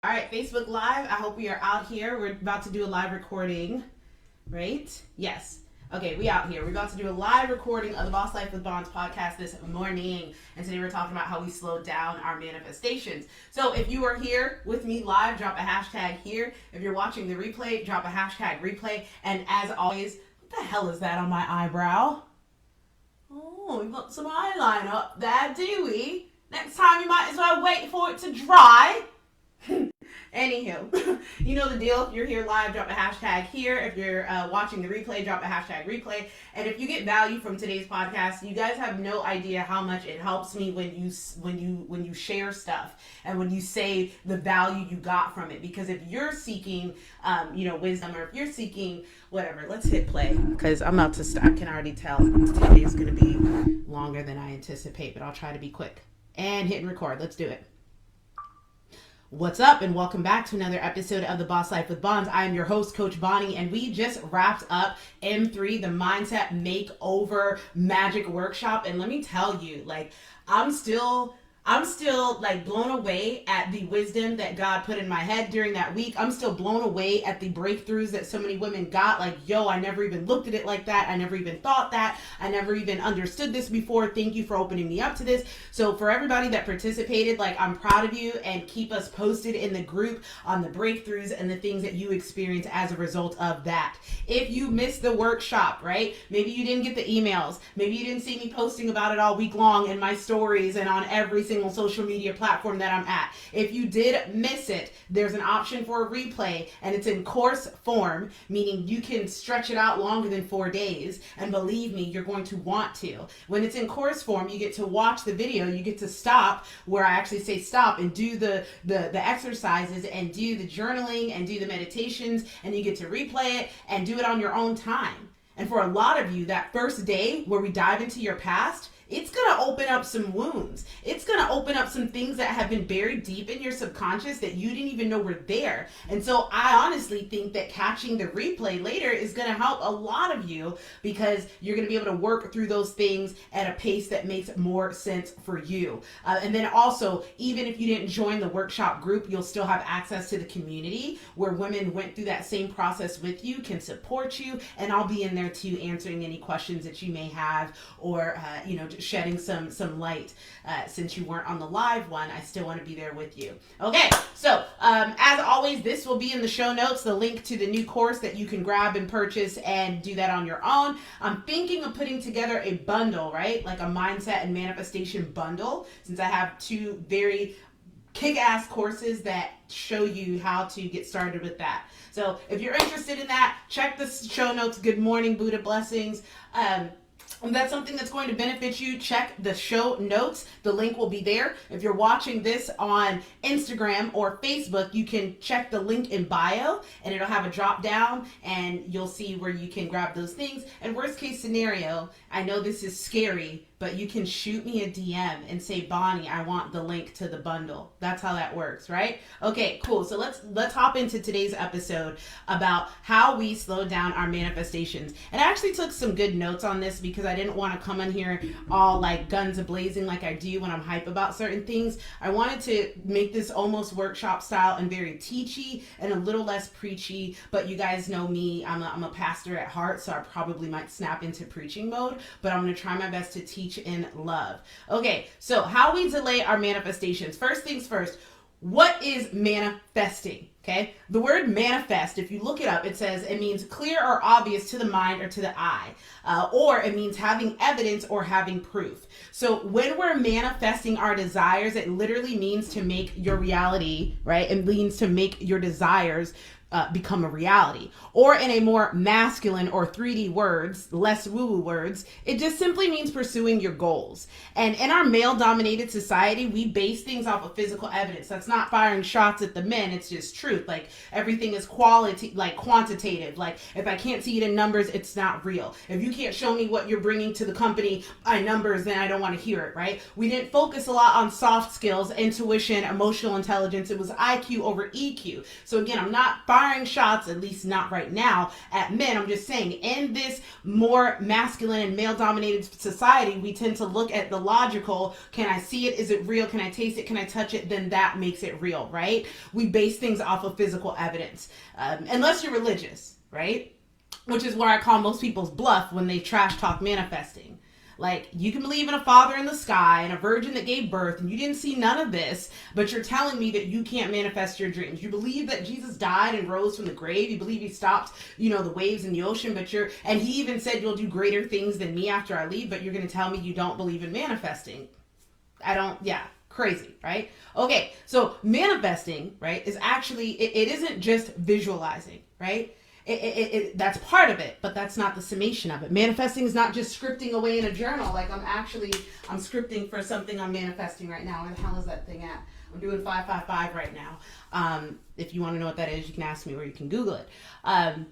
All right, Facebook Live. I hope we are out here. We're about to do a live recording, right? Yes. Okay, we out here. We're about to do a live recording of the Boss Life with Bonds podcast this morning. And today we're talking about how we slow down our manifestations. So if you are here with me live, drop a hashtag here. If you're watching the replay, drop a hashtag replay. And as always, what the hell is that on my eyebrow? Oh, we got some eyeliner up there, do we? Next time you might as well wait for it to dry. Anywho, you know the deal. If you're here live, drop a hashtag here. If you're watching the replay, drop a hashtag replay. And if you get value from today's podcast, you guys have no idea how much it helps me when you share stuff and when you say the value you got from it. Because if you're seeking, wisdom, or if you're seeking whatever, let's hit play because I'm about to start. I can already tell today is going to be longer than I anticipate, but I'll try to be quick and hit and record. Let's do it. What's up, and welcome back to another episode of the Boss Life with Bonds. I am your host, Coach Bonnie, and we just wrapped up M3, the Mindset Makeover Magic Workshop. And let me tell you, I'm still like blown away at the wisdom that God put in my head during that week. I'm still blown away at the breakthroughs that so many women got. I never even looked at it like that. I never even thought that. I never even understood this before. Thank you for opening me up to this. So for everybody that participated, I'm proud of you, and keep us posted in the group on the breakthroughs and the things that you experience as a result of that. If you missed the workshop, right? Maybe you didn't get the emails. Maybe you didn't see me posting about it all week long in my stories and on every single social media platform that I'm at. If you did miss it, there's an option for a replay, and it's in course form, meaning you can stretch it out longer than 4 days, and believe me, you're going to want to. When it's in course form, you get to watch the video, you get to stop where I actually say stop and do the exercises and do the journaling and do the meditations, and you get to replay it and do it on your own time. And for a lot of you, that first day where we dive into your past, it's going to open up some wounds. It's going to open up some things that have been buried deep in your subconscious that you didn't even know were there. And so I honestly think that catching the replay later is going to help a lot of you, because you're going to be able to work through those things at a pace that makes more sense for you. And then also, even if you didn't join the workshop group, you'll still have access to the community where women went through that same process with you, can support you, and I'll be in there too, answering any questions that you may have, or shedding some light. Since you weren't on the live one, I still want to be there with you. Okay, so as always, this will be in the show notes, the link to the new course that you can grab and purchase and do that on your own. I'm thinking of putting together a bundle, right? Like a mindset and manifestation bundle, since I have two very kick-ass courses that show you how to get started with that. So if you're interested in that, check the show notes. Good morning, Buddha blessings. If that's something that's going to benefit you, check the show notes. The link will be there. If you're watching this on Instagram or Facebook, you can check the link in bio, and it'll have a drop down, and you'll see where you can grab those things. And worst case scenario, I know this is scary, but you can shoot me a DM and say, Bonnie, I want the link to the bundle. That's how that works, right? Okay, cool. So let's hop into today's episode about how we slow down our manifestations. And I actually took some good notes on this because I didn't want to come in here all like guns a-blazing like I do when I'm hype about certain things. I wanted to make this almost workshop style and very teachy and a little less preachy, but you guys know me, I'm a pastor at heart, so I probably might snap into preaching mode, but I'm going to try my best to teach in love. Okay, so how we delay our manifestations. First things first, what is manifesting? Okay, the word manifest, if you look it up, it says it means clear or obvious to the mind or to the eye, or it means having evidence or having proof. So when we're manifesting our desires, it literally means to make your reality, right? It means to make your desires become a reality. Or in a more masculine or 3D words, less woo-woo words, it just simply means pursuing your goals. And in our male-dominated society, we base things off of physical evidence. That's not firing shots at the men, it's just truth. truth. Like everything is quality, like quantitative. Like if I can't see it in numbers, it's not real. If you can't show me what you're bringing to the company by numbers, then I don't want to hear it, right? We didn't focus a lot on soft skills, intuition, emotional intelligence. It was IQ over EQ. So again, I'm not firing shots, at least not right now, at men. I'm just saying in this more masculine and male dominated society, we tend to look at the logical. Can I see it? Is it real? Can I taste it? Can I touch it? Then that makes it real, right? We base things off of physical evidence, unless you're religious, right? Which is where I call most people's bluff when they trash talk manifesting. Like, you can believe in a father in the sky and a virgin that gave birth, and you didn't see none of this, but you're telling me that you can't manifest your dreams. You believe that Jesus died and rose from the grave. You believe he stopped, the waves in the ocean, and he even said you'll do greater things than me after I leave, but you're going to tell me you don't believe in manifesting. Crazy, right? Okay, so manifesting, right, is actually, it isn't just visualizing, right? That's part of it, but that's not the summation of it. Manifesting is not just scripting away in a journal. Like I'm scripting for something I'm manifesting right now. Where the hell is that thing at? I'm doing 555 right now. If you want to know what that is, you can ask me or you can Google it.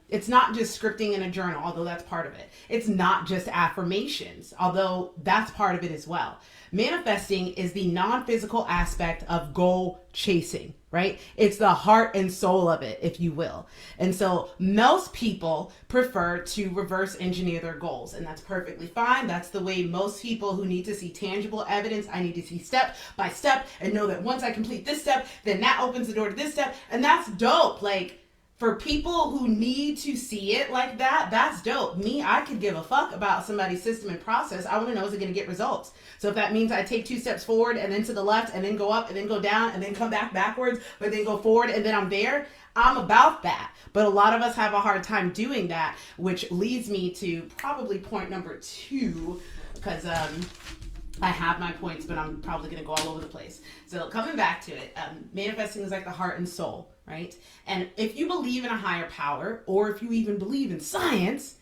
It's not just scripting in a journal, although that's part of it. It's not just affirmations, although that's part of it as well. Manifesting is the non-physical aspect of goal chasing, right? It's the heart and soul of it, if you will. And so most people prefer to reverse engineer their goals, and that's perfectly fine. That's the way most people who need to see tangible evidence, I need to see step by step and know that once I complete this step, then that opens the door to this step. And that's dope. Like, for people who need to see it like that, that's dope. Me, I could give a fuck about somebody's system and process. I want to know, is it going to get results? So if that means I take 2 steps forward and then to the left and then go up and then go down and then come backwards, but then go forward and then I'm there, I'm about that. But a lot of us have a hard time doing that, which leads me to probably point number 2, because I have my points, but I'm probably going to go all over the place. So coming back to it, manifesting is like the heart and soul, right? And if you believe in a higher power, or if you even believe in science,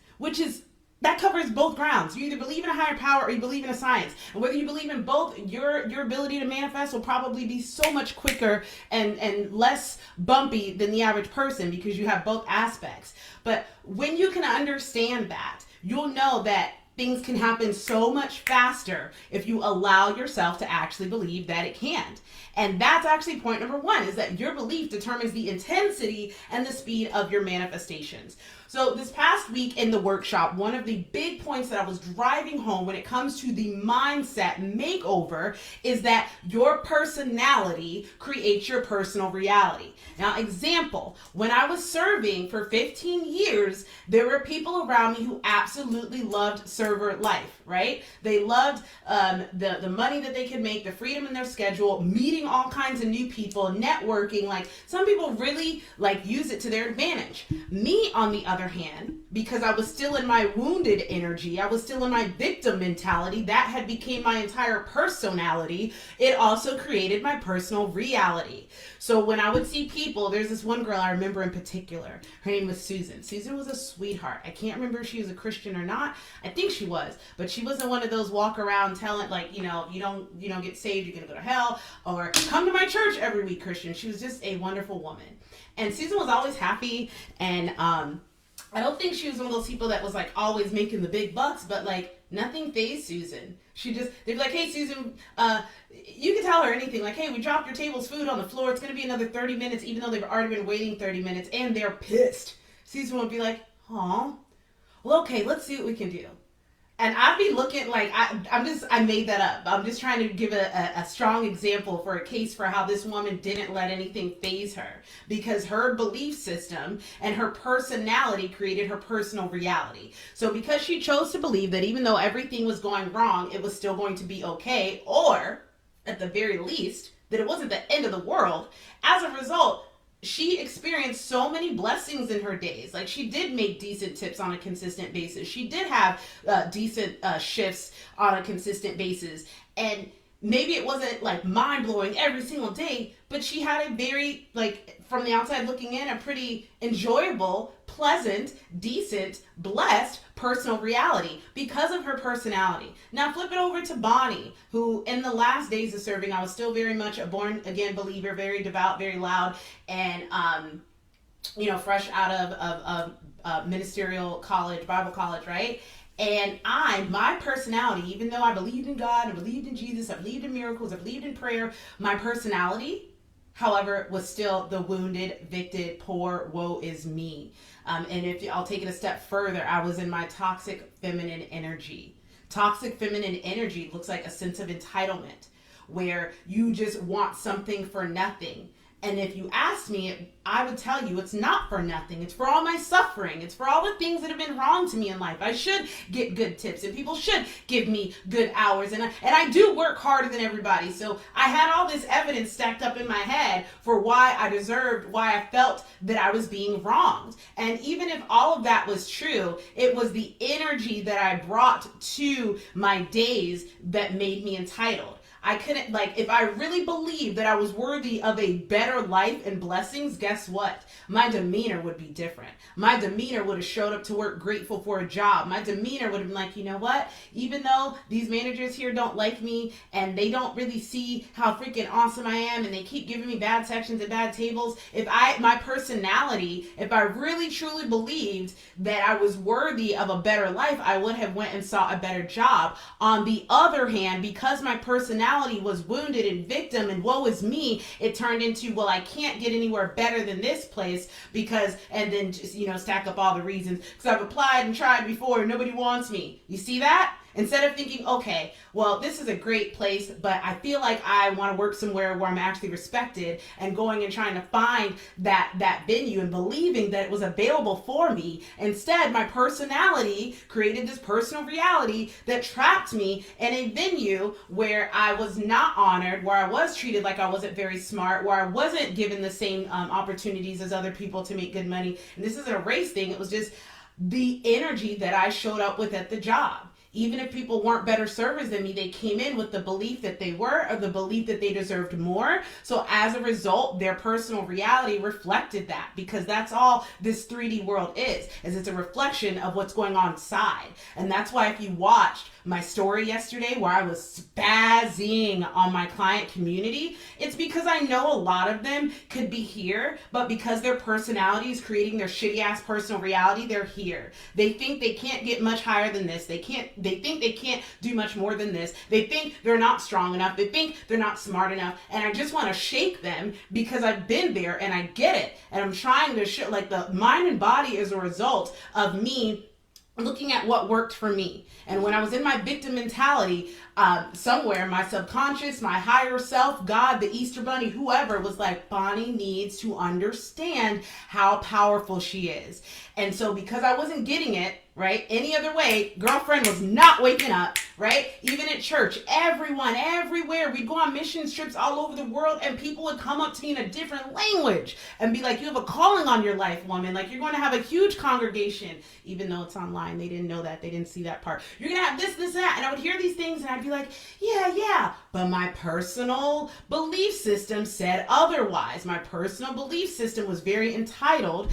that covers both grounds. You either believe in a higher power or you believe in a science. And whether you believe in both, your ability to manifest will probably be so much quicker and less bumpy than the average person because you have both aspects. But when you can understand that, you'll know that things can happen so much faster if you allow yourself to actually believe that it can. And that's actually point number 1, is that your belief determines the intensity and the speed of your manifestations. So this past week in the workshop, one of the big points that I was driving home when it comes to the mindset makeover is that your personality creates your personal reality. Now, example, when I was serving for 15 years, there were people around me who absolutely loved server life, right? They loved the money that they could make, the freedom in their schedule, meeting all kinds of new people, networking. Like, some people really use it to their advantage. Me, on the other hand, because I was still in my wounded energy, I was still in my victim mentality, that had became my entire personality. It also created my personal reality. So when I would see people, there's this one girl I remember in particular. Her name was Susan. Susan was a sweetheart. I can't remember if she was a Christian or not. I think she was, but she wasn't one of those walk around telling you don't get saved, you're gonna go to hell, or come to my church every week Christian. She was just a wonderful woman. And Susan was always happy, and I don't think she was one of those people that was always making the big bucks, but nothing fazed Susan. They'd be like, hey Susan, you can tell her anything. Hey, we dropped your table's food on the floor. It's going to be another 30 minutes, even though they've already been waiting 30 minutes, and they're pissed. Susan would be like, oh, well, okay, let's see what we can do. And I'd be looking I made that up. I'm just trying to give a strong example for a case for how this woman didn't let anything faze her, because her belief system and her personality created her personal reality. So because she chose to believe that even though everything was going wrong, it was still going to be okay, or at the very least, that it wasn't the end of the world, as a result, she experienced so many blessings in her days. She did make decent tips on a consistent basis. She did have decent shifts on a consistent basis. And maybe it wasn't like mind blowing every single day, but she had a very, like, from the outside looking in, a pretty enjoyable, pleasant, decent, blessed personal reality because of her personality. Now flip it over to Bonnie, who in the last days of serving, I was still very much a born again believer, very devout, very loud, and fresh out of ministerial college, Bible college, right? And my personality, even though I believed in God, I believed in Jesus, I believed in miracles, I believed in prayer, my personality, however, was still the wounded, victim, poor, woe is me. And if I'll take it a step further, I was in my toxic feminine energy. Toxic feminine energy looks like a sense of entitlement, where you just want something for nothing. And if you asked me, I would tell you it's not for nothing. It's for all my suffering. It's for all the things that have been wrong to me in life. I should get good tips and people should give me good hours. And I do work harder than everybody. So I had all this evidence stacked up in my head for why I deserved, why I felt that I was being wronged. And even if all of that was true, it was the energy that I brought to my days that made me entitled. I couldn't, like, if I really believed that I was worthy of a better life and blessings, guess what? My demeanor would be different. My demeanor would have showed up to work grateful for a job. My demeanor would have been like, you know what? Even though these managers here don't like me and they don't really see how freaking awesome I am and they keep giving me bad sections and bad tables, my personality, if I really truly believed that I was worthy of a better life, I would have went and sought a better job. On the other hand, because my personality was wounded and victim and woe is me, it turned into, well, I can't get anywhere better than this place because, and then just, stack up all the reasons, because I've applied and tried before and nobody wants me. You see that? Instead of thinking, okay, well, this is a great place, but I feel like I want to work somewhere where I'm actually respected, and going and trying to find that venue and believing that it was available for me. Instead, my personality created this personal reality that trapped me in a venue where I was not honored, where I was treated like I wasn't very smart, where I wasn't given the same opportunities as other people to make good money. And this isn't a race thing. It was just the energy that I showed up with at the job. Even if people weren't better servers than me, they came in with the belief that they were, or the belief that they deserved more. So as a result, their personal reality reflected that, because that's all this 3D world is it's a reflection of what's going on inside. And that's why if you watched my story yesterday where I was spazzing on my client community, it's because I know a lot of them could be here, but because their personality is creating their shitty ass personal reality, they're here. They think they can't get much higher than this. They think they can't do much more than this. They think they're not strong enough. They think they're not smart enough. And I just want to shake them because I've been there and I get it. And I'm trying to like the mind and body is a result of me looking at what worked for me. And when I was in my victim mentality, somewhere my subconscious, my higher self, God, the Easter Bunny, whoever was like, Bonnie needs to understand how powerful she is. And so because I wasn't getting it, right, any other way, girlfriend was not waking up, right? Even at church, everyone, everywhere, we'd go on mission trips all over the world and people would come up to me in a different language and be like, you have a calling on your life, woman. Like, you're going to have a huge congregation, even though it's online. They didn't know that. They didn't see that part. You're going to have this, that. And I would hear these things and I'd be like, yeah. But my personal belief system said otherwise. My personal belief system was very entitled,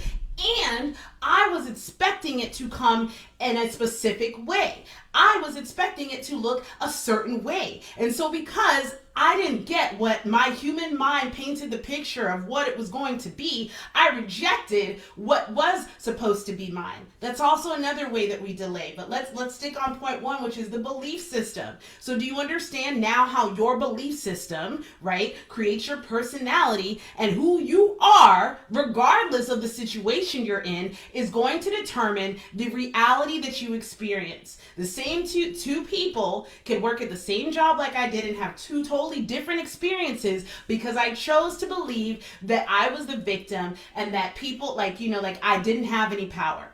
and I was expecting it to come in a specific way. I was expecting it to look a certain way. And so because I didn't get what my human mind painted the picture of what it was going to be, I rejected what was supposed to be mine. That's also another way that we delay. But let's stick on point one, which is the belief system. So do you understand now how your belief system, right, creates your personality, and who you are, regardless of the situation you're in, is going to determine the reality that you experience. The same two people can work at the same job like I did and have two totally different experiences because I chose to believe that I was the victim and that people like I didn't have any power.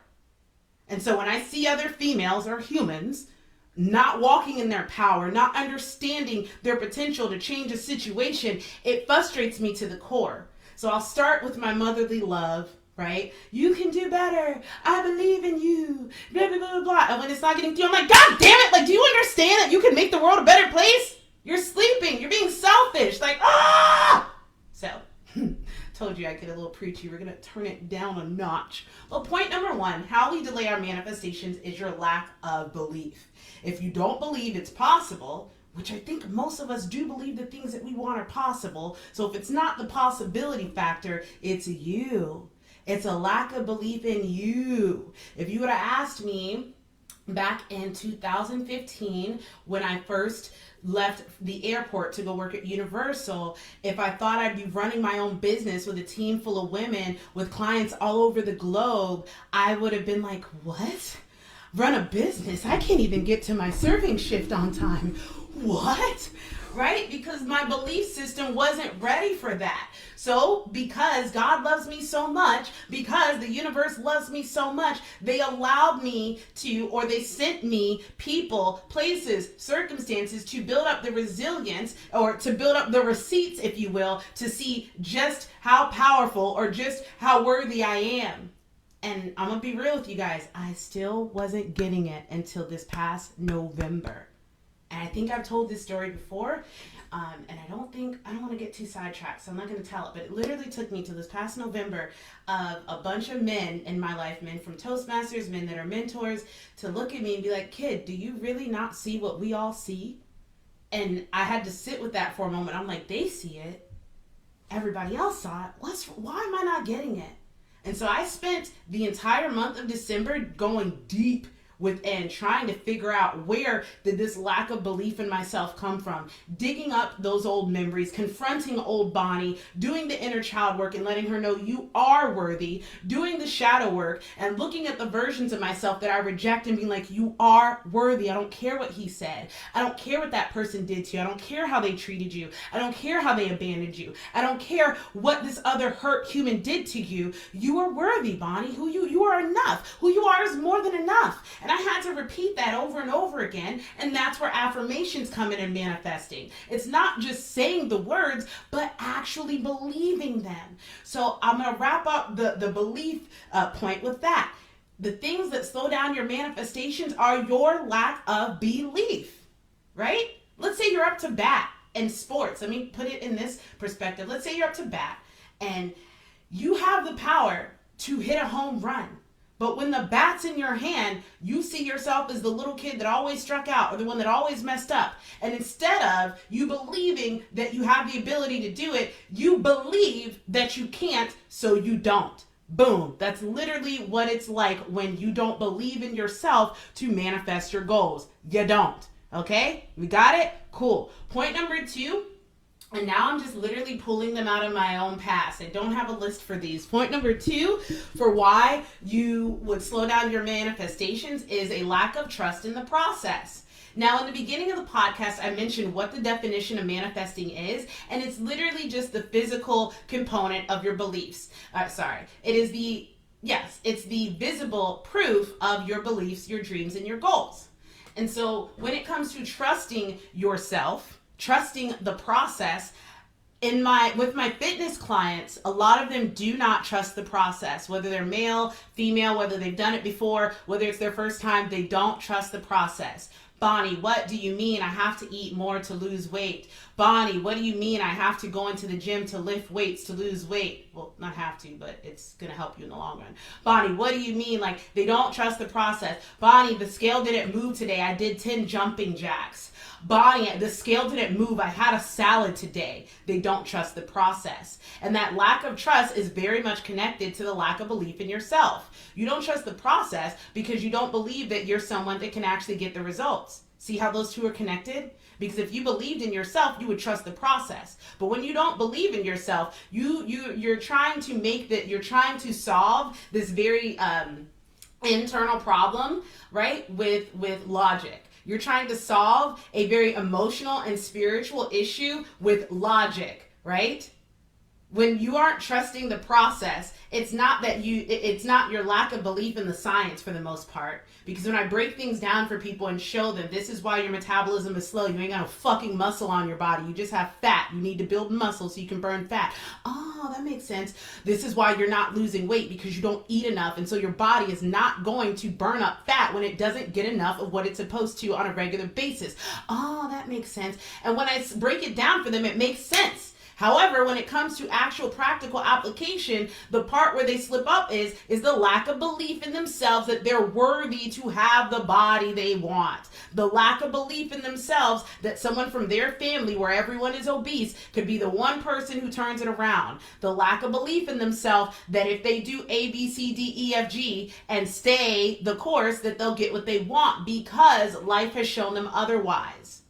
And so when I see other females or humans not walking in their power, not understanding their potential to change a situation, it frustrates me to the core. So I'll start with my motherly love. Right? You can do better. I believe in you. Blah, blah, blah, blah. And when it's not getting through, I'm like, God damn it. Like, do you understand that you can make the world a better place? You're sleeping. You're being selfish. Like, ah! So, told you I'd get a little preachy. We're going to turn it down a notch. Well, point number one, how we delay our manifestations is your lack of belief. If you don't believe it's possible, which I think most of us do believe the things that we want are possible. So if it's not the possibility factor, it's you. It's a lack of belief in you. If you would have asked me back in 2015 when I first left the airport to go work at Universal, if I thought I'd be running my own business with a team full of women with clients all over the globe, I would have been like, what? Run a business? I can't even get to my serving shift on time. What? Right? Because my belief system wasn't ready for that. So because God loves me so much, because the universe loves me so much, they allowed me to, or they sent me people, places, circumstances to build up the resilience, or to build up the receipts, if you will, to see just how powerful or just how worthy I am. And I'm going to be real with you guys. I still wasn't getting it until this past November. And I think I've told this story before, and I don't want to get too sidetracked, so I'm not going to tell it, but it literally took me to this past November of a bunch of men in my life, men from Toastmasters, men that are mentors, to look at me and be like, kid, do you really not see what we all see? And I had to sit with that for a moment. I'm like, they see it. Everybody else saw it. Why am I not getting it? And so I spent the entire month of December going deep within, trying to figure out where did this lack of belief in myself come from, digging up those old memories, confronting old Bonnie, doing the inner child work and letting her know you are worthy, doing the shadow work and looking at the versions of myself that I reject and being like, you are worthy. I don't care what he said. I don't care what that person did to you. I don't care how they treated you. I don't care how they abandoned you. I don't care what this other hurt human did to you. You are worthy, Bonnie. You are enough. Who you are is more than enough. And I had to repeat that over and over again, and that's where affirmations come in and manifesting. It's not just saying the words, but actually believing them. So I'm going to wrap up the belief point with that. The things that slow down your manifestations are your lack of belief, right? Let's say you're up to bat in sports. Let me put it in this perspective. Let's say you're up to bat, and you have the power to hit a home run. But when the bat's in your hand, you see yourself as the little kid that always struck out or the one that always messed up. And instead of you believing that you have the ability to do it, you believe that you can't, so you don't. Boom. That's literally what it's like when you don't believe in yourself to manifest your goals. You don't. Okay? We got it? Cool. Point number 2. And now I'm just literally pulling them out of my own past. I don't have a list for these. Point number 2 for why you would slow down your manifestations is a lack of trust in the process. Now, in the beginning of the podcast, I mentioned what the definition of manifesting is, and it's literally just the physical component of your beliefs. It's the visible proof of your beliefs, your dreams, and your goals. And so when it comes to trusting yourself, trusting the process, with my fitness clients, a lot of them do not trust the process. Whether they're male, female, whether they've done it before, whether it's their first time, they don't trust the process. Bonnie, what do you mean I have to eat more to lose weight? Bonnie, what do you mean I have to go into the gym to lift weights to lose weight? Well, not have to, but it's going to help you in the long run. Bonnie, what do you mean? Like, they don't trust the process. Bonnie, the scale didn't move today. I did 10 jumping jacks. Bonnie, the scale didn't move. I had a salad today. They don't trust the process. And that lack of trust is very much connected to the lack of belief in yourself. You don't trust the process because you don't believe that you're someone that can actually get the results. See how those two are connected? Because if you believed in yourself, you would trust the process. But when you don't believe in yourself, you're trying to solve this very internal problem, right? With logic. You're trying to solve a very emotional and spiritual issue with logic, right? When you aren't trusting the process, it's not your lack of belief in the science for the most part. Because when I break things down for people and show them this is why your metabolism is slow, you ain't got no fucking muscle on your body. You just have fat. You need to build muscle so you can burn fat. Oh, that makes sense. This is why you're not losing weight, because you don't eat enough. And so your body is not going to burn up fat when it doesn't get enough of what it's supposed to on a regular basis. Oh, that makes sense. And when I break it down for them, it makes sense. However, when it comes to actual practical application, the part where they slip up is the lack of belief in themselves that they're worthy to have the body they want. The lack of belief in themselves that someone from their family where everyone is obese could be the one person who turns it around. The lack of belief in themselves that if they do A, B, C, D, E, F, G and stay the course, that they'll get what they want because life has shown them otherwise.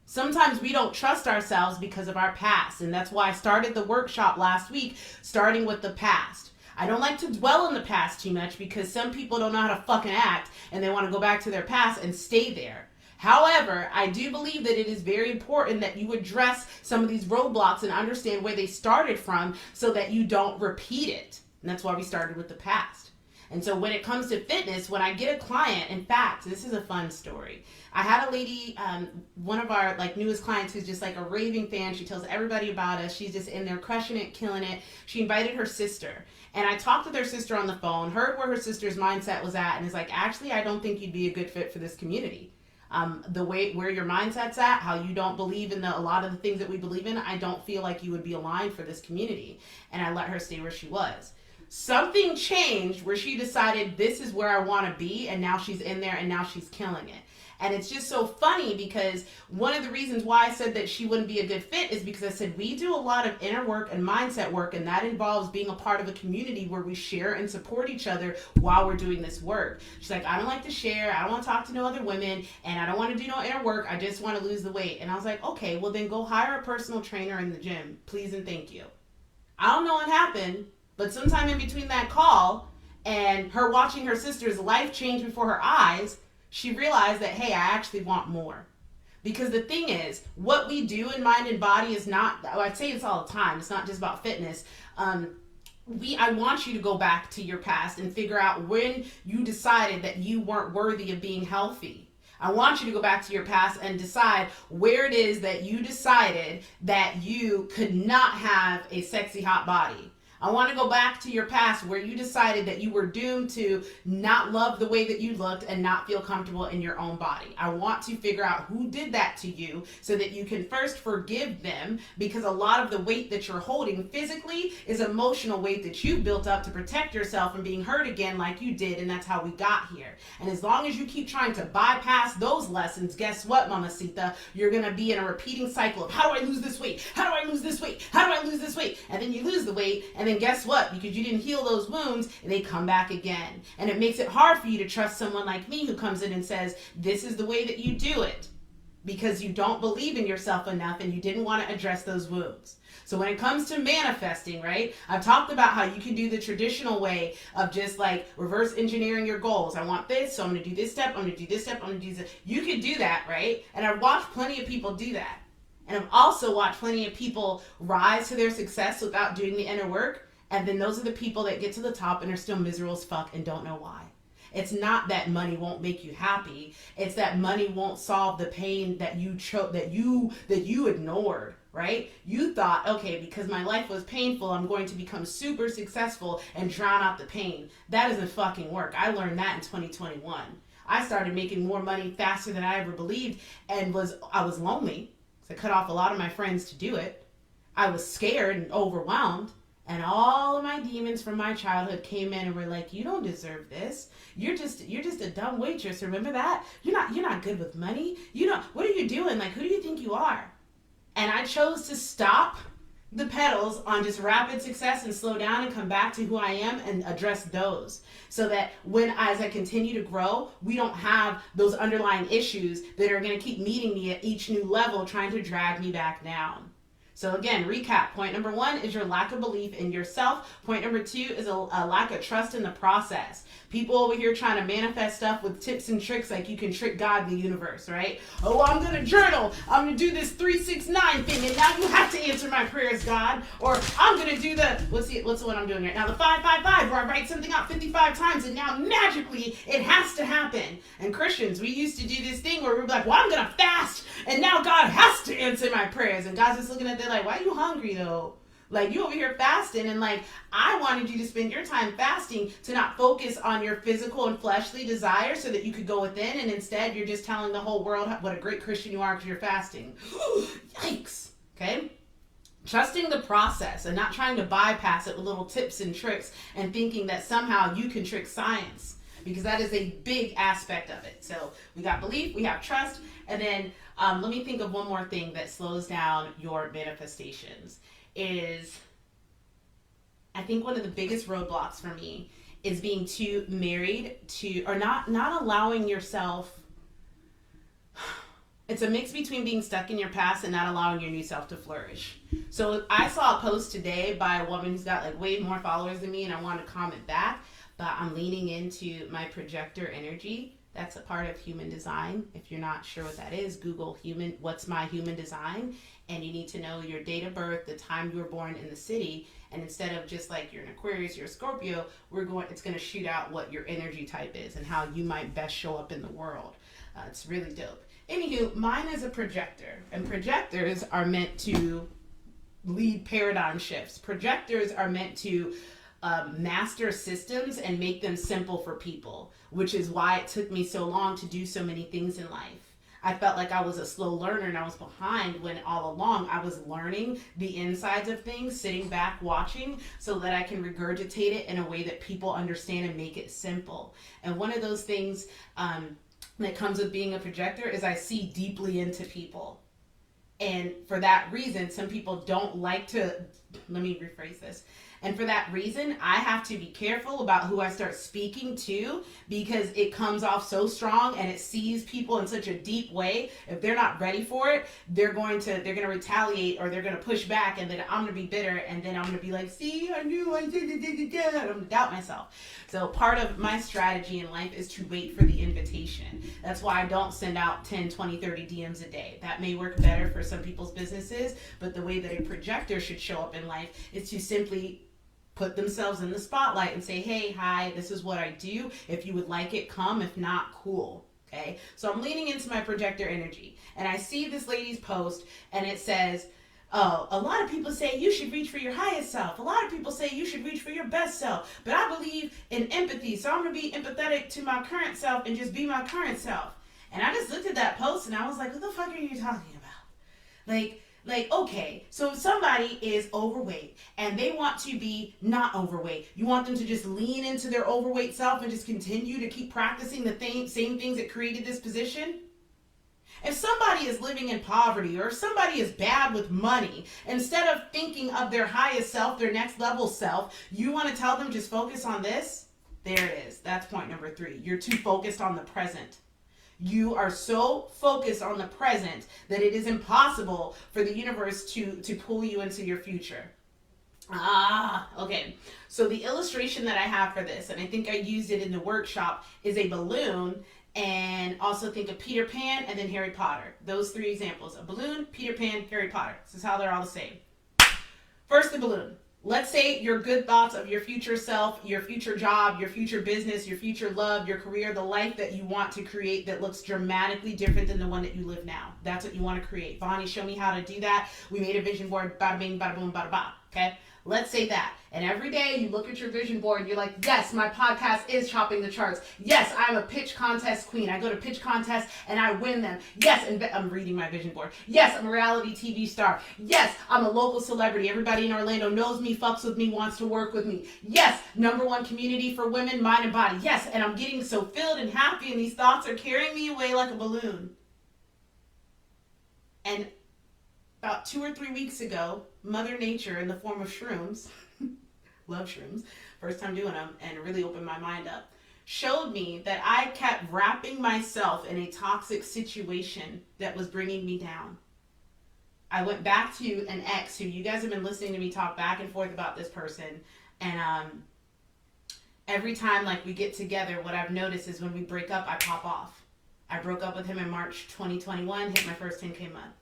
Sometimes we don't trust ourselves because of our past, and that's why I started the workshop last week, starting with the past. I don't like to dwell in the past too much because some people don't know how to fucking act, and they want to go back to their past and stay there. However, I do believe that it is very important that you address some of these roadblocks and understand where they started from so that you don't repeat it. And that's why we started with the past. And so when it comes to fitness, when I get a client, in fact, this is a fun story. I had a lady, one of our newest clients who's just like a raving fan. She tells everybody about us. She's just in there crushing it, killing it. She invited her sister. And I talked with her sister on the phone, heard where her sister's mindset was at, and is like, actually, I don't think you'd be a good fit for this community. The way where your mindset's at, how you don't believe in a lot of the things that we believe in, I don't feel like you would be aligned for this community. And I let her stay where she was. Something changed where she decided this is where I want to be, and now she's in there and now she's killing it. And it's just so funny because one of the reasons why I said that she wouldn't be a good fit is because I said we do a lot of inner work and mindset work, and that involves being a part of a community where we share and support each other while we're doing this work. She's like, I don't like to share, I don't want to talk to no other women, and I don't want to do no inner work, I just want to lose the weight. And I was like, okay, well then go hire a personal trainer in the gym, please and thank you. I don't know what happened, but sometime in between that call and her watching her sister's life change before her eyes, she realized that, hey, I actually want more. Because the thing is, what we do in mind and body is not, I say this all the time, it's not just about fitness. I want you to go back to your past and figure out when you decided that you weren't worthy of being healthy. I want you to go back to your past and decide where it is that you decided that you could not have a sexy hot body. I want to go back to your past where you decided that you were doomed to not love the way that you looked and not feel comfortable in your own body. I want to figure out who did that to you so that you can first forgive them, because a lot of the weight that you're holding physically is emotional weight that you built up to protect yourself from being hurt again like you did, and that's how we got here. And as long as you keep trying to bypass those lessons, guess what, Mamacita? You're going to be in a repeating cycle of how do I lose this weight? How do I lose this weight? How do I lose this weight? And then you lose the weight, and then guess what? Because you didn't heal those wounds, they come back again. And it makes it hard for you to trust someone like me who comes in and says, this is the way that you do it, because you don't believe in yourself enough and you didn't want to address those wounds. So when it comes to manifesting, right, I've talked about how you can do the traditional way of just like reverse engineering your goals. I want this, so I'm going to do this step, I'm going to do this step, I'm going to do this. You can do that, right? And I've watched plenty of people do that. And I've also watched plenty of people rise to their success without doing the inner work. And then those are the people that get to the top and are still miserable as fuck and don't know why. It's not that money won't make you happy. It's that money won't solve the pain that you ignored, right? You thought, okay, because my life was painful, I'm going to become super successful and drown out the pain. That doesn't fucking work. I learned that in 2021. I started making more money faster than I ever believed, and I was lonely. So I cut off a lot of my friends to do it. I was scared and overwhelmed. And all of my demons from my childhood came in and were like, you don't deserve this. You're just a dumb waitress. Remember that? You're not good with money. What are you doing? Like, who do you think you are? And I chose to stop the pedals on just rapid success and slow down and come back to who I am and address those. So that as I continue to grow, we don't have those underlying issues that are going to keep meeting me at each new level, trying to drag me back down. So again, recap. Point number 1 is your lack of belief in yourself. Point number 2 is a lack of trust in the process. People over here trying to manifest stuff with tips and tricks like you can trick God in the universe, right? Oh, I'm going to journal. I'm going to do this 369 thing, and now you have to answer my prayers, God. Or I'm going to do the, what's the one I'm doing right now? The 555, where I write something out 55 times, and now magically it has to happen. And Christians, we used to do this thing where we're like, well, I'm going to fast, and now God has to answer my prayers. And God's just looking at them like, why are you hungry though? Like, you over here fasting, and like, I wanted you to spend your time fasting to not focus on your physical and fleshly desires so that you could go within, and instead you're just telling the whole world what a great Christian you are because you're fasting. Yikes. Okay? Trusting the process and not trying to bypass it with little tips and tricks and thinking that somehow you can trick science, because that is a big aspect of it. So we got belief, we have trust, and then let me think of one more thing that slows down your manifestations. Is, I think one of the biggest roadblocks for me is being too married to, or not allowing yourself. It's a mix between being stuck in your past and not allowing your new self to flourish. So I saw a post today by a woman who's got like way more followers than me, and I want to comment back, but I'm leaning into my projector energy. That's a part of human design. If you're not sure what that is, Google what's my human design, and you need to know your date of birth, the time you were born in the city, and instead of just like you're an Aquarius, you're a Scorpio, it's going to shoot out what your energy type is and how you might best show up in the world. It's really dope. Anywho, mine is a projector, and projectors are meant to lead paradigm shifts. Projectors are meant to master systems and make them simple for people, which is why it took me so long to do so many things in life. I felt like I was a slow learner and I was behind, when all along I was learning the insides of things, sitting back watching, so that I can regurgitate it in a way that people understand and make it simple. And one of those things that comes with being a projector is I see deeply into people. And for that reason, some people don't like to, let me rephrase this. And for that reason, I have to be careful about who I start speaking to, because it comes off so strong and it sees people in such a deep way. If they're not ready for it, they're going to retaliate, or they're going to push back, and then I'm going to be bitter, and then I'm going to be like, see, I knew I did it, and I'm going to doubt myself. So part of my strategy in life is to wait for the invitation. That's why I don't send out 10, 20, 30 DMs a day. That may work better for some people's businesses, but the way that a projector should show up in life is to simply put themselves in the spotlight and say, hey, hi, this is what I do. If you would like it, come. If not, cool. Okay? So I'm leaning into my projector energy, and I see this lady's post, and it says, oh, a lot of people say you should reach for your highest self. A lot of people say you should reach for your best self. But I believe in empathy, so I'm going to be empathetic to my current self and just be my current self. And I just looked at that post, and I was like, what the fuck are you talking about? Like, okay, so if somebody is overweight and they want to be not overweight, you want them to just lean into their overweight self and just continue to keep practicing the same things that created this position? If somebody is living in poverty, or if somebody is bad with money, instead of thinking of their highest self, their next level self, you want to tell them just focus on this? There it is. That's point number 3. You're too focused on the present. You are so focused on the present that it is impossible for the universe to pull you into your future. Okay. So the illustration that I have for this, and I think I used it in the workshop, is a balloon, and also think of Peter Pan and then Harry Potter. Those 3 examples: a balloon, Peter Pan, Harry Potter. This is how they're all the same. First, the balloon. Let's say your good thoughts of your future self, your future job, your future business, your future love, your career, the life that you want to create that looks dramatically different than the one that you live now. That's what you want to create. Bonnie, show me how to do that. We made a vision board, bada bing, bada boom, bada ba. Okay? Let's say that. And every day you look at your vision board and you're like, yes, my podcast is chopping the charts. Yes, I'm a pitch contest queen. I go to pitch contests and I win them. Yes, and I'm reading my vision board. Yes, I'm a reality TV star. Yes, I'm a local celebrity. Everybody in Orlando knows me, fucks with me, wants to work with me. Yes, #1 community for women, mind and body. Yes, and I'm getting so filled and happy, and these thoughts are carrying me away like a balloon. And about 2 or 3 weeks ago, Mother Nature, in the form of shrooms, love shrooms, first time doing them, and really opened my mind up, showed me that I kept wrapping myself in a toxic situation that was bringing me down. I went back to an ex who you guys have been listening to me talk back and forth about this person. And every time like we get together, what I've noticed is when we break up, I pop off. I broke up with him in March 2021, hit my first 10K month.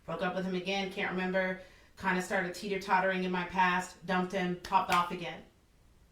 Broke up with him again, can't remember, kind of started teeter-tottering in my past, dumped him, popped off again.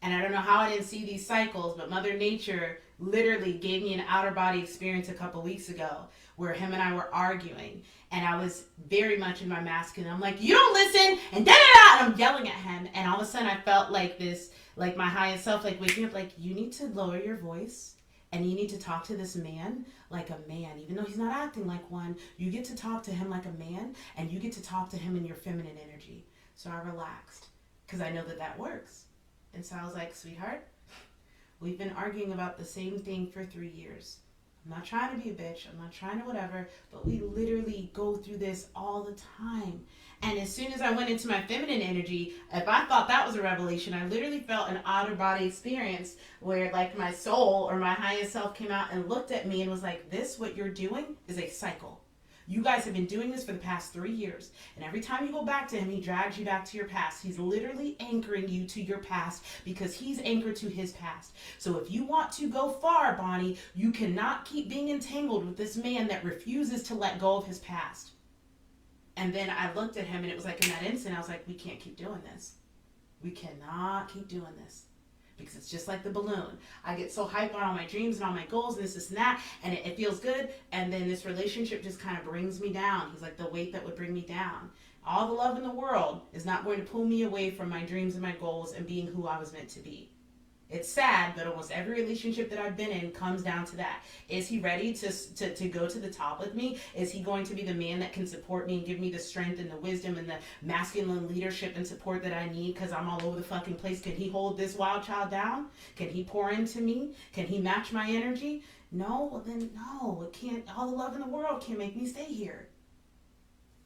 And I don't know how I didn't see these cycles, but Mother Nature literally gave me an outer body experience a couple weeks ago where him and I were arguing. And I was very much in my masculine. I'm like, you don't listen, and da-da-da, and I'm yelling at him. And all of a sudden I felt like this, like my highest self, like waking up, like, you need to lower your voice. And you need to talk to this man like a man, even though he's not acting like one. You get to talk to him like a man, and you get to talk to him in your feminine energy. So I relaxed, because I know that that works. And so I was like, sweetheart, we've been arguing about the same thing for 3 years. I'm not trying to be a bitch. I'm not trying to whatever, but we literally go through this all the time. And as soon as I went into my feminine energy, if I thought that was a revelation, I literally felt an outer body experience where like my soul or my highest self came out and looked at me and was like, this, what you're doing is a cycle. You guys have been doing this for the past 3 years. And every time you go back to him, he drags you back to your past. He's literally anchoring you to your past because he's anchored to his past. So if you want to go far, Bonnie, you cannot keep being entangled with this man that refuses to let go of his past. And then I looked at him and it was like in that instant, I was like, we can't keep doing this. We cannot keep doing this. Because it's just like the balloon. I get so hyped on all my dreams and all my goals and this and that, and it feels good, and then this relationship just kind of brings me down. He's like the weight that would bring me down. All the love in the world is not going to pull me away from my dreams and my goals and being who I was meant to be. It's sad, but almost every relationship that I've been in comes down to that. Is he ready to go to the top with me? Is he going to be the man that can support me and give me the strength and the wisdom and the masculine leadership and support that I need because I'm all over the fucking place? Can he hold this wild child down? Can he pour into me? Can he match my energy? No, well then no, it can't. All the love in the world can't make me stay here.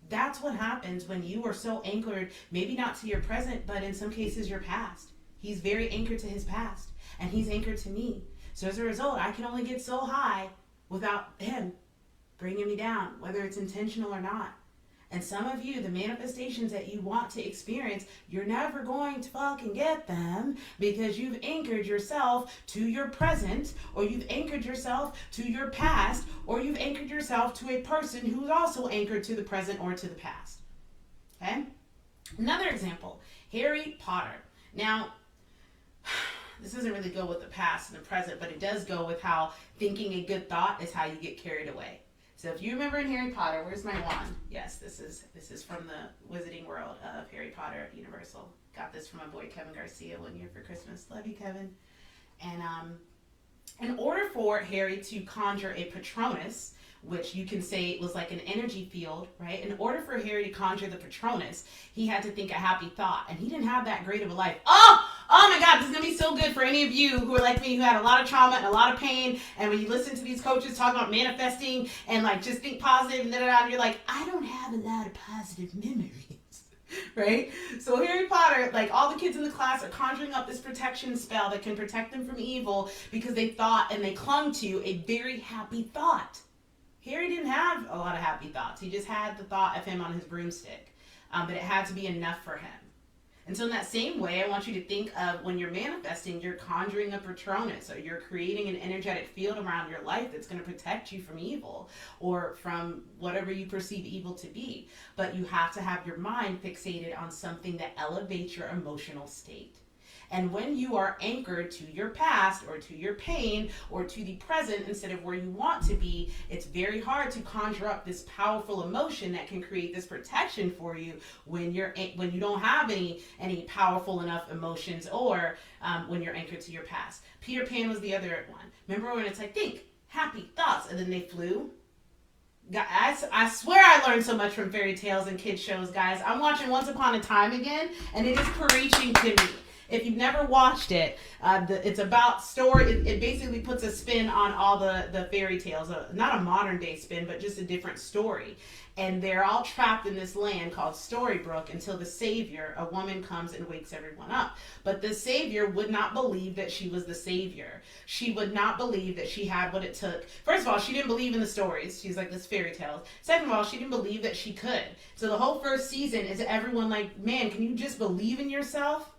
That's what happens when you are so anchored, maybe not to your present, but in some cases your past. He's very anchored to his past, and he's anchored to me. So as a result, I can only get so high without him bringing me down, whether it's intentional or not. And some of you, the manifestations that you want to experience, you're never going to fucking get them because you've anchored yourself to your present, or you've anchored yourself to your past, or you've anchored yourself to a person who's also anchored to the present or to the past. Okay? Another example, Harry Potter. Now, this doesn't really go with the past and the present, but it does go with how thinking a good thought is how you get carried away. So if you remember in Harry Potter, where's my wand? Yes, this is from the Wizarding World of Harry Potter at Universal. Got this from my boy Kevin Garcia one year for Christmas. Love you, Kevin. And in order for Harry to conjure a Patronus, which you can say was like an energy field, right? In order for Harry to conjure the Patronus, he had to think a happy thought. And he didn't have that great of a life. Oh my God, this is going to be so good for any of you who are like me, who had a lot of trauma and a lot of pain. And when you listen to these coaches talk about manifesting and like just think positive and da-da-da, and you're like, I don't have a lot of positive memories, right? So Harry Potter, like all the kids in the class are conjuring up this protection spell that can protect them from evil because they thought and they clung to a very happy thought. Harry didn't have a lot of happy thoughts. He just had the thought of him on his broomstick. But it had to be enough for him. And so in that same way, I want you to think of when you're manifesting, you're conjuring a Patronus, or you're creating an energetic field around your life that's going to protect you from evil or from whatever you perceive evil to be. But you have to have your mind fixated on something that elevates your emotional state. And when you are anchored to your past or to your pain or to the present instead of where you want to be, it's very hard to conjure up this powerful emotion that can create this protection for you when you don't have any powerful enough emotions, or when you're anchored to your past. Peter Pan was the other one. Remember when it's like, think happy thoughts, and then they flew? Guys, I swear I learned so much from fairy tales and kids shows, guys. I'm watching Once Upon a Time again, and it is preaching to me. If you've never watched it, it's about story. It basically puts a spin on all the fairy tales. Not a modern day spin, but just a different story. And they're all trapped in this land called Storybrooke until the savior, a woman, comes and wakes everyone up. But the savior would not believe that she was the savior. She would not believe that she had what it took. First of all, she didn't believe in the stories. She's like, this fairy tale. Second of all, she didn't believe that she could. So the whole first season is everyone like, man, can you just believe in yourself?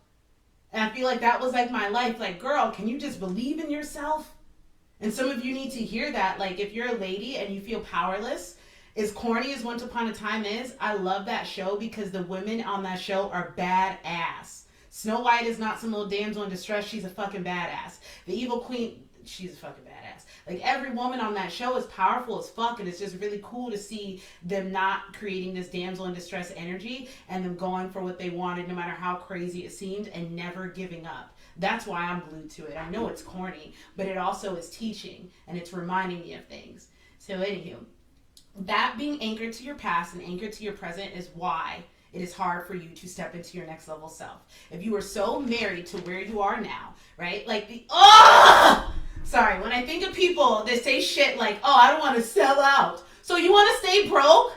And I feel like that was like my life. Like, girl, can you just believe in yourself? And some of you need to hear that. Like, if you're a lady and you feel powerless, as corny as Once Upon a Time is, I love that show because the women on that show are badass. Snow White is not some little damsel in distress. She's a fucking badass. The Evil Queen, she's a fucking badass. Like, every woman on that show is powerful as fuck, and it's just really cool to see them not creating this damsel in distress energy and them going for what they wanted no matter how crazy it seemed and never giving up. That's why I'm glued to it. I know it's corny, but it also is teaching, and it's reminding me of things. So anywho, that being anchored to your past and anchored to your present is why it is hard for you to step into your next level self. If you are so married to where you are now, right? Like sorry, when I think of people that say shit like, oh, I don't want to sell out. So you want to stay broke?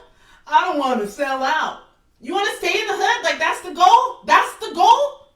I don't want to sell out. You want to stay in the hood? Like, that's the goal? That's the goal?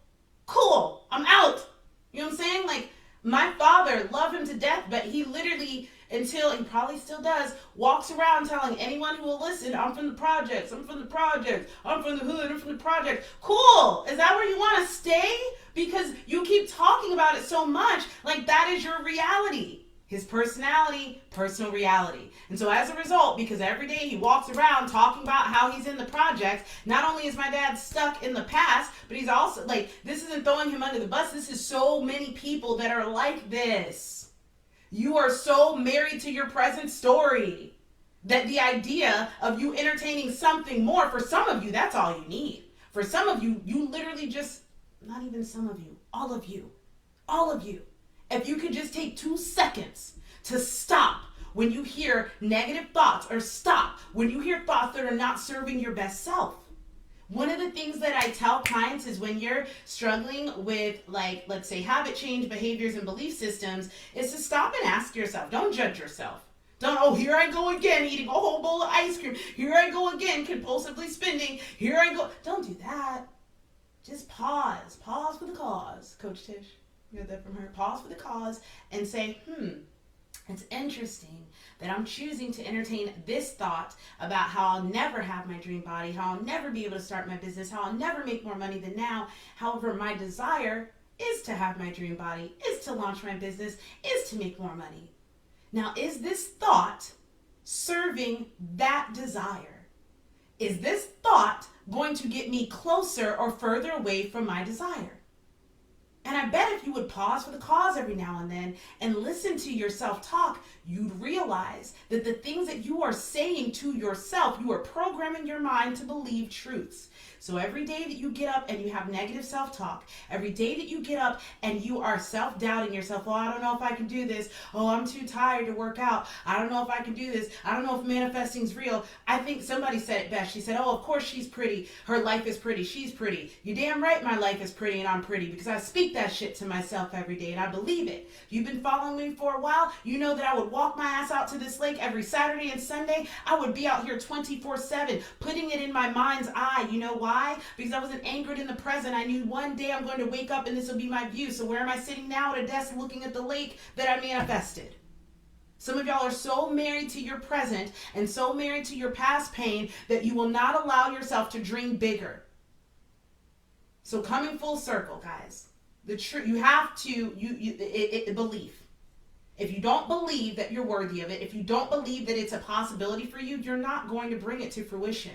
Cool. I'm out. You know what I'm saying? Like, my father, love him to death, but he literally, until he probably still does, walks around telling anyone who will listen, I'm from the projects, I'm from the projects, I'm from the hood, I'm from the projects. Cool. Is that where you want to stay? Because you keep talking about it so much, like that is your reality. His personality, personal reality. And so as a result, because every day he walks around talking about how he's in the projects, not only is my dad stuck in the past, but he's also like, this isn't throwing him under the bus. This is so many people that are like this. You are so married to your present story that the idea of you entertaining something more, for some of you, that's all you need. For some of you, you literally just, not even some of you, all of you. If you could just take 2 seconds to stop when you hear negative thoughts, or stop when you hear thoughts that are not serving your best self. One of the things that I tell clients is when you're struggling with, like, let's say habit change, behaviors, and belief systems, is to stop and ask yourself. Don't judge yourself. Don't, oh, here I go again, eating a whole bowl of ice cream. Here I go again, compulsively spending. Here I go. Don't do that. Just pause. Pause for the cause. Coach Tish, you heard that from her. Pause for the cause and say, it's interesting that I'm choosing to entertain this thought about how I'll never have my dream body, how I'll never be able to start my business, how I'll never make more money than now. However, my desire is to have my dream body, is to launch my business, is to make more money. Now, is this thought serving that desire? Is this thought going to get me closer or further away from my desire? And I bet if you would pause for the cause every now and then and listen to your self-talk, you'd realize that the things that you are saying to yourself, you are programming your mind to believe truths. So every day that you get up and you have negative self-talk, every day that you get up and you are self-doubting yourself, oh, I don't know if I can do this. Oh, I'm too tired to work out. I don't know if I can do this. I don't know if manifesting's real. I think somebody said it best. She said, oh, of course she's pretty. Her life is pretty. She's pretty. You're damn right my life is pretty and I'm pretty, because I speak that shit to myself every day and I believe it. If you've been following me for a while, you know that I would walk my ass out to this lake every Saturday and Sunday. I would be out here 24/7, putting it in my mind's eye. You know why? Because I wasn't anchored in the present. I knew one day I'm going to wake up and this will be my view. So where am I sitting now at a desk looking at the lake that I manifested? Some of y'all are so married to your present and so married to your past pain that you will not allow yourself to dream bigger. So coming full circle, guys, the truth, you have to, belief. If you don't believe that you're worthy of it, if you don't believe that it's a possibility for you, you're not going to bring it to fruition.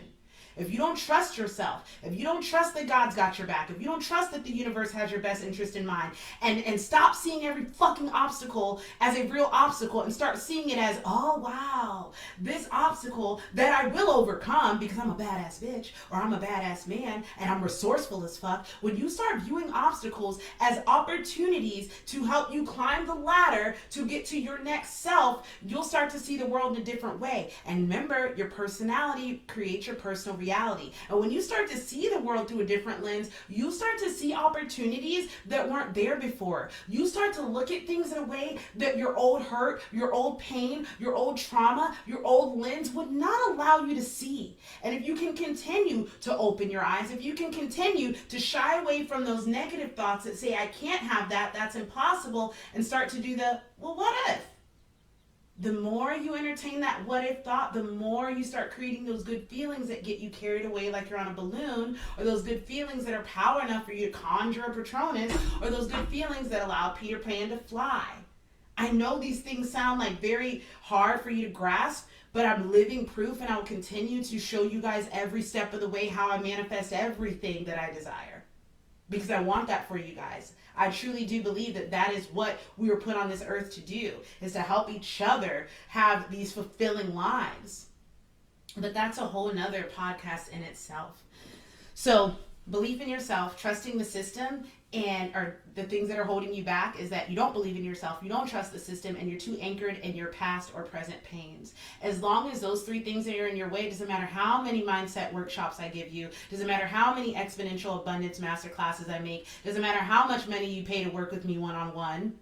If you don't trust yourself, if you don't trust that God's got your back, if you don't trust that the universe has your best interest in mind, and stop seeing every fucking obstacle as a real obstacle and start seeing it as, oh wow, this obstacle that I will overcome because I'm a badass bitch or I'm a badass man and I'm resourceful as fuck. When you start viewing obstacles as opportunities to help you climb the ladder to get to your next self, you'll start to see the world in a different way. And remember, your personality creates your personal reality. reality. And when you start to see the world through a different lens, you start to see opportunities that weren't there before. You start to look at things in a way that your old hurt, your old pain, your old trauma, your old lens would not allow you to see. And if you can continue to open your eyes, if you can continue to shy away from those negative thoughts that say, I can't have that, that's impossible, and start to do the, well, what if? The more you entertain that what if thought, the more you start creating those good feelings that get you carried away like you're on a balloon, or those good feelings that are power enough for you to conjure a Patronus, or those good feelings that allow Peter Pan to fly. I know these things sound like very hard for you to grasp, but I'm living proof, and I will continue to show you guys every step of the way how I manifest everything that I desire. Because I want that for you guys. I truly do believe that that is what we were put on this earth to do, is to help each other have these fulfilling lives. But that's a whole nother podcast in itself. So belief in yourself, trusting the system, and or the things that are holding you back is that you don't believe in yourself, you don't trust the system, and you're too anchored in your past or present pains. As long as those three things are in your way, it doesn't matter how many mindset workshops I give you, doesn't matter how many exponential abundance masterclasses I make, doesn't matter how much money you pay to work with me one-on-one,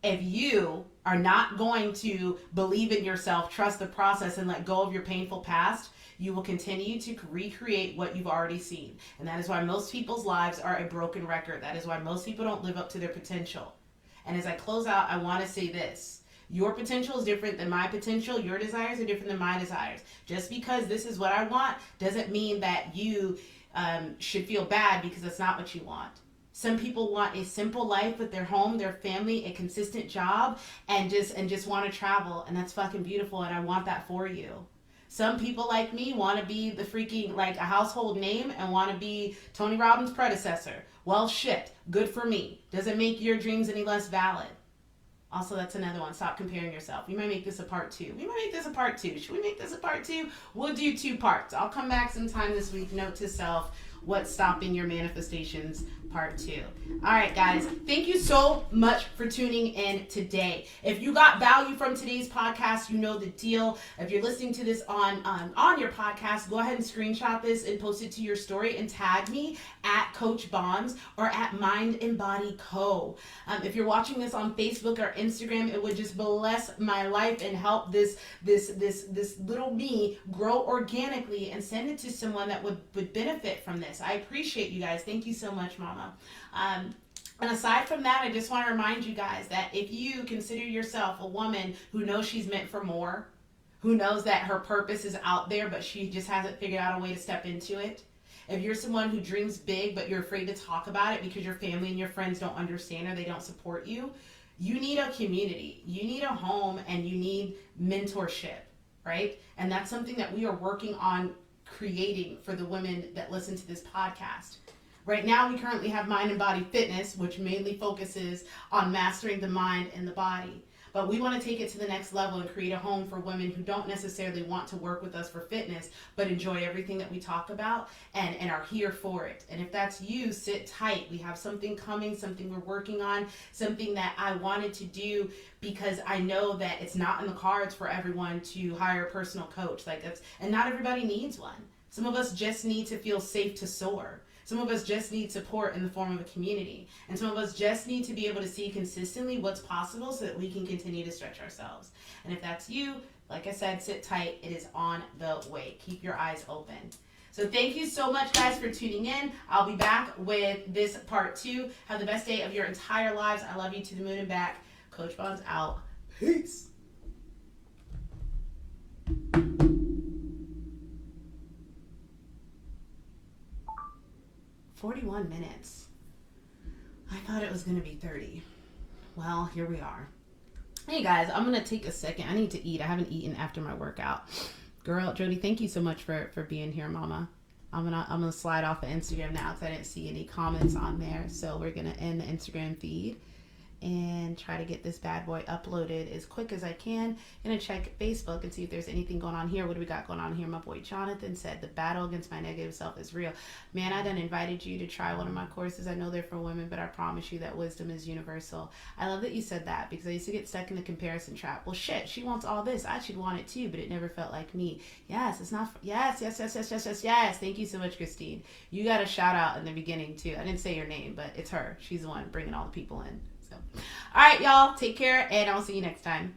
if you are not going to believe in yourself, trust the process, and let go of your painful past, you will continue to recreate what you've already seen. And that is why most people's lives are a broken record. That is why most people don't live up to their potential. And as I close out, I want to say this. Your potential is different than my potential. Your desires are different than my desires. Just because this is what I want doesn't mean that you should feel bad because that's not what you want. Some people want a simple life with their home, their family, a consistent job, and just want to travel. And that's fucking beautiful, and I want that for you. Some people like me want to be the freaking, like, a household name and want to be Tony Robbins' predecessor. Well, shit. Good for me. Doesn't make your dreams any less valid. Also, that's another one. Stop comparing yourself. We might make this a part 2. We might make this a part 2. Should we make this a part 2? We'll do 2 parts. I'll come back sometime this week. Note to self. What's stopping your manifestations, part 2. All right, guys, thank you so much for tuning in today. If you got value from today's podcast, you know the deal. If you're listening to this on your podcast, go ahead and screenshot this and post it to your story and tag me at Coach Bonds or at Mind Embody Co. If you're watching this on Facebook or Instagram, it would just bless my life and help this little me grow organically, and send it to someone that would benefit from this. I appreciate you guys. Thank you so much, Mama. And aside from that, I just want to remind you guys that if you consider yourself a woman who knows she's meant for more, who knows that her purpose is out there, but she just hasn't figured out a way to step into it. If you're someone who dreams big, but you're afraid to talk about it because your family and your friends don't understand or they don't support you, you need a community. You need a home, and you need mentorship, right? And that's something that we are working on creating for the women that listen to this podcast. Right now, we currently have Mind and Body Fitness, which mainly focuses on mastering the mind and the body. But we want to take it to the next level and create a home for women who don't necessarily want to work with us for fitness, but enjoy everything that we talk about and are here for it. And if that's you, sit tight. We have something coming, something we're working on, something that I wanted to do because I know that it's not in the cards for everyone to hire a personal coach. And not everybody needs one. Some of us just need to feel safe to soar. Some of us just need support in the form of a community. And some of us just need to be able to see consistently what's possible so that we can continue to stretch ourselves. And if that's you, like I said, sit tight. It is on the way. Keep your eyes open. So thank you so much, guys, for tuning in. I'll be back with this part 2. Have the best day of your entire lives. I love you to the moon and back. Coach Bonds out. Peace. 41 minutes. I thought it was going to be 30. Well, here we are. Hey guys, I'm going to take a second. I need to eat. I haven't eaten after my workout. Girl, Jody, thank you so much for being here, Mama. I'm gonna slide off of Instagram now because I didn't see any comments on there. So we're going to end the Instagram feed. and try to get this bad boy uploaded as quick as I can. Gonna check Facebook and see if there's anything going on here. What do we got going on here? My boy Jonathan said the battle against my negative self is real. Man, I done invited you to try one of my courses. I know they're for women, but I promise you that wisdom is universal. I love that you said that, because I used to get stuck in the comparison trap. Well, shit, she wants all this. I should want it too, but it never felt like me. Yes, it's not. Yes. Thank you so much, Christine. You got a shout out in the beginning too. I didn't say your name, but it's her. She's the one bringing all the people in. So, all right, y'all, take care, and I'll see you next time.